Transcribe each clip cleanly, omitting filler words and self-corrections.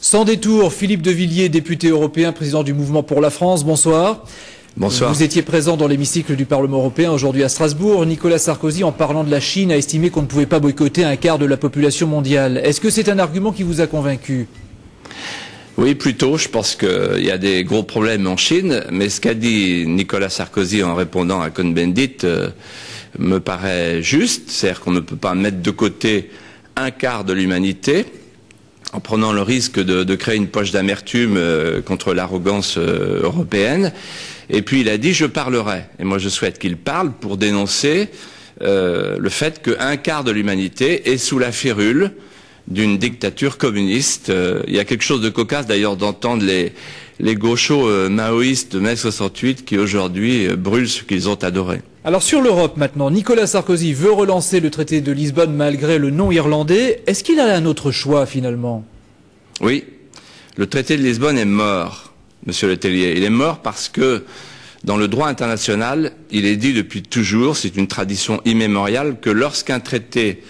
Sans détour, Philippe de Villiers, député européen, président du Mouvement pour la France, bonsoir. Bonsoir. Vous étiez présent dans l'hémicycle du Parlement européen aujourd'hui à Strasbourg. Nicolas Sarkozy, en parlant de la Chine, a estimé qu'on ne pouvait pas boycotter un quart de la population mondiale. Est-ce que c'est un argument qui vous a convaincu ? Oui, plutôt. Je pense qu'il y a des gros problèmes en Chine, mais ce qu'a dit Nicolas Sarkozy en répondant à Cohn-Bendit me paraît juste. C'est-à-dire qu'on ne peut pas mettre de côté un quart de l'humanité en prenant le risque de créer une poche d'amertume contre l'arrogance européenne. Et puis il a dit « je parlerai ». Et moi je souhaite qu'il parle pour dénoncer le fait qu'un quart de l'humanité est sous la férule d'une dictature communiste. Il y a quelque chose de cocasse d'ailleurs d'entendre les gauchos maoïstes de mai 68 qui aujourd'hui brûlent ce qu'ils ont adoré. Alors sur l'Europe maintenant, Nicolas Sarkozy veut relancer le traité de Lisbonne malgré le non irlandais. Est-ce qu'il a un autre choix finalement ? Oui, le traité de Lisbonne est mort, Monsieur Le Tellier. Il est mort parce que dans le droit international, il est dit depuis toujours, c'est une tradition immémoriale, que lorsqu'un traité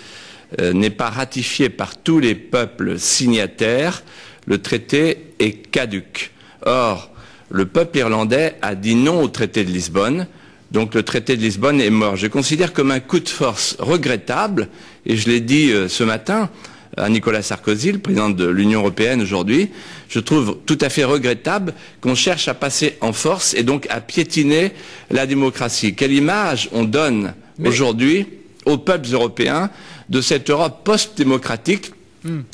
n'est pas ratifié par tous les peuples signataires, le traité est caduc. Or, le peuple irlandais a dit non au traité de Lisbonne, donc le traité de Lisbonne est mort. Je considère comme un coup de force regrettable, et je l'ai dit ce matin à Nicolas Sarkozy, le président de l'Union européenne aujourd'hui, je trouve tout à fait regrettable qu'on cherche à passer en force et donc à piétiner la démocratie. Quelle image on donne aujourd'hui aux peuples européens de cette Europe post-démocratique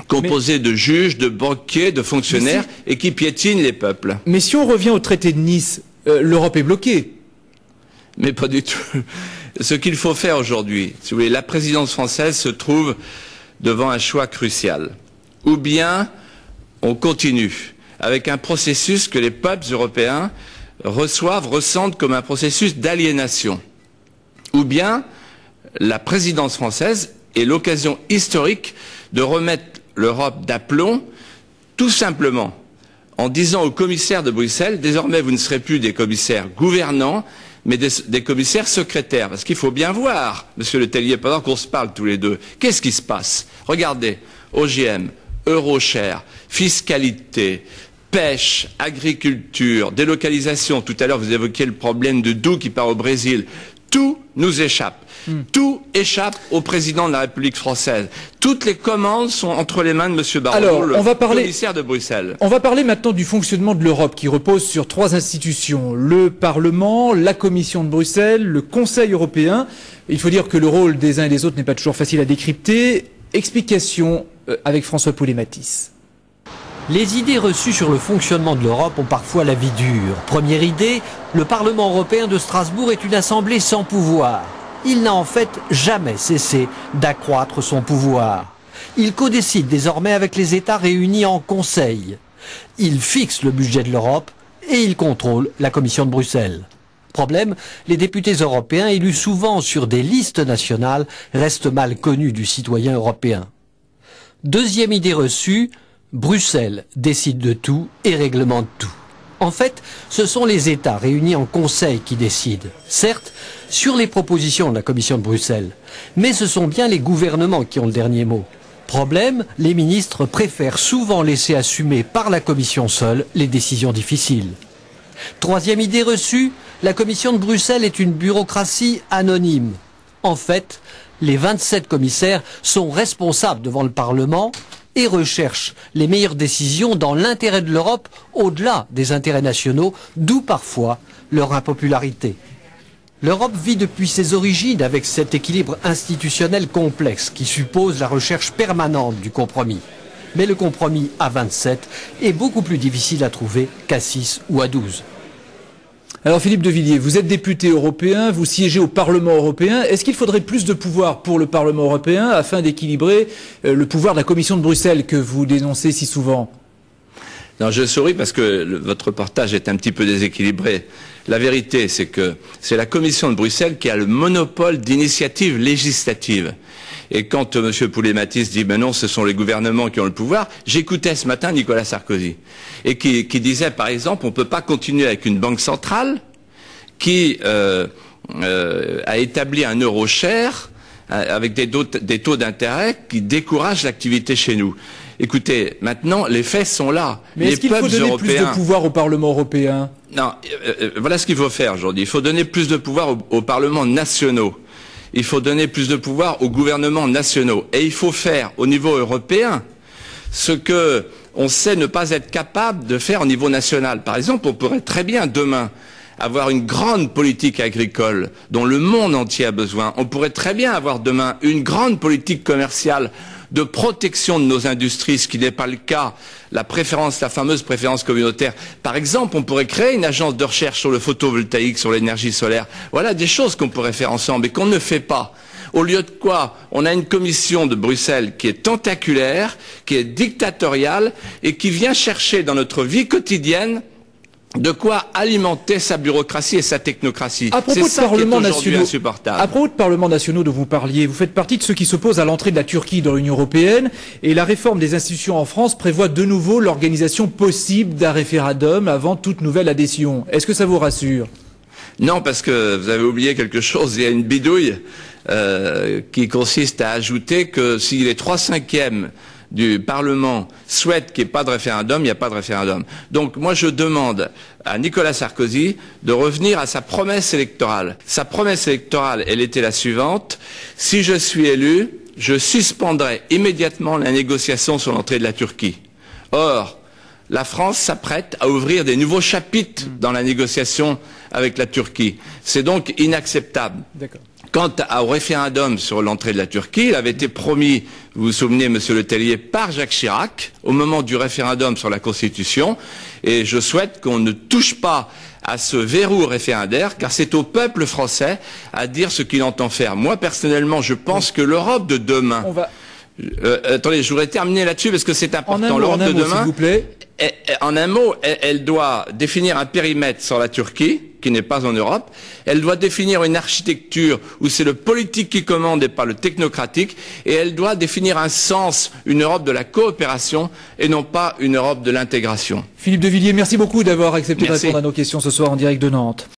composée de juges, de banquiers, de fonctionnaires et qui piétine les peuples. Mais si on revient au traité de Nice, l'Europe est bloquée. Mais pas du tout. Ce qu'il faut faire aujourd'hui, si vous voulez, la présidence française se trouve devant un choix crucial. Ou bien on continue avec un processus que les peuples européens ressentent comme un processus d'aliénation. Ou bien la présidence française est l'occasion historique de remettre l'Europe d'aplomb, tout simplement en disant aux commissaires de Bruxelles, désormais vous ne serez plus des commissaires gouvernants, mais des commissaires secrétaires. Parce qu'il faut bien voir, Monsieur Le Tellier, pendant qu'on se parle tous les deux, qu'est-ce qui se passe? Regardez, OGM, Euroshare, fiscalité, pêche, agriculture, délocalisation. Tout à l'heure, vous évoquiez le problème de Doux qui part au Brésil. Tout nous échappe. Tout échappe au président de la République française. Toutes les commandes sont entre les mains de M. Barroso, le commissaire de Bruxelles. On va parler maintenant du fonctionnement de l'Europe qui repose sur trois institutions. Le Parlement, la Commission de Bruxelles, le Conseil européen. Il faut dire que le rôle des uns et des autres n'est pas toujours facile à décrypter. Explication avec François Poulet-Matisse. Les idées reçues sur le fonctionnement de l'Europe ont parfois la vie dure. Première idée, le Parlement européen de Strasbourg est une assemblée sans pouvoir. Il n'a en fait jamais cessé d'accroître son pouvoir. Il codécide désormais avec les États réunis en Conseil. Il fixe le budget de l'Europe et il contrôle la Commission de Bruxelles. Problème, les députés européens élus souvent sur des listes nationales restent mal connus du citoyen européen. Deuxième idée reçue, Bruxelles décide de tout et réglemente tout. En fait, ce sont les États réunis en Conseil qui décident. Certes, sur les propositions de la Commission de Bruxelles, mais ce sont bien les gouvernements qui ont le dernier mot. Problème, les ministres préfèrent souvent laisser assumer par la Commission seule les décisions difficiles. Troisième idée reçue, la Commission de Bruxelles est une bureaucratie anonyme. En fait, les 27 commissaires sont responsables devant le Parlement et recherchent les meilleures décisions dans l'intérêt de l'Europe au-delà des intérêts nationaux, d'où parfois leur impopularité. L'Europe vit depuis ses origines avec cet équilibre institutionnel complexe qui suppose la recherche permanente du compromis. Mais le compromis à 27 est beaucoup plus difficile à trouver qu'à 6 ou à 12. Alors Philippe de Villiers, vous êtes député européen, vous siégez au Parlement européen. Est-ce qu'il faudrait plus de pouvoir pour le Parlement européen afin d'équilibrer le pouvoir de la Commission de Bruxelles que vous dénoncez si souvent ? Non, je souris parce que votre reportage est un petit peu déséquilibré. La vérité, c'est que c'est la Commission de Bruxelles qui a le monopole d'initiative législative. Et quand M. Poulet-Matisse dit ben non, ce sont les gouvernements qui ont le pouvoir, j'écoutais ce matin Nicolas Sarkozy et qui disait par exemple on ne peut pas continuer avec une banque centrale qui a établi un Euroshare avec des taux d'intérêt qui découragent l'activité chez nous. Écoutez, maintenant, les faits sont là. Mais est-ce qu'il faut donner plus de pouvoir au Parlement européen? Non, voilà ce qu'il faut faire aujourd'hui. Il faut donner plus de pouvoir aux parlements nationaux. Il faut donner plus de pouvoir aux gouvernements nationaux. Et il faut faire au niveau européen ce que on sait ne pas être capable de faire au niveau national. Par exemple, on pourrait très bien demain avoir une grande politique agricole dont le monde entier a besoin. On pourrait très bien avoir demain une grande politique commerciale de protection de nos industries, ce qui n'est pas le cas, la fameuse préférence communautaire. Par exemple, on pourrait créer une agence de recherche sur le photovoltaïque, sur l'énergie solaire. Voilà des choses qu'on pourrait faire ensemble et qu'on ne fait pas. Au lieu de quoi, on a une commission de Bruxelles qui est tentaculaire, qui est dictatoriale et qui vient chercher dans notre vie quotidienne de quoi alimenter sa bureaucratie et sa technocratie. C'est ça qui est aujourd'hui insupportable. À propos de parlements nationaux dont vous parliez, vous faites partie de ceux qui s'opposent à l'entrée de la Turquie dans l'Union européenne et la réforme des institutions en France prévoit de nouveau l'organisation possible d'un référendum avant toute nouvelle adhésion. Est-ce que ça vous rassure? Non, parce que vous avez oublié quelque chose, il y a une bidouille qui consiste à ajouter que si les 3/5 du Parlement souhaite qu'il n'y ait pas de référendum, il n'y a pas de référendum. Donc moi je demande à Nicolas Sarkozy de revenir à sa promesse électorale. Sa promesse électorale, elle était la suivante: si je suis élu, je suspendrai immédiatement la négociation sur l'entrée de la Turquie. Or, la France s'apprête à ouvrir des nouveaux chapitres dans la négociation avec la Turquie. C'est donc inacceptable. D'accord. Quant au référendum sur l'entrée de la Turquie, il avait été promis, vous vous souvenez, Monsieur Le Tellier, par Jacques Chirac, au moment du référendum sur la Constitution, et je souhaite qu'on ne touche pas à ce verrou référendaire, car c'est au peuple français à dire ce qu'il entend faire. Moi, personnellement, je pense que l'Europe de demain... attendez, je voudrais terminer là-dessus parce que c'est important. L'Europe de demain, s'il vous plaît. En un mot, elle doit définir un périmètre sur la Turquie, qui n'est pas en Europe. Elle doit définir une architecture où c'est le politique qui commande et pas le technocratique. Et elle doit définir un sens, une Europe de la coopération et non pas une Europe de l'intégration. Philippe de Villiers, merci beaucoup d'avoir accepté de répondre à nos questions ce soir en direct de Nantes.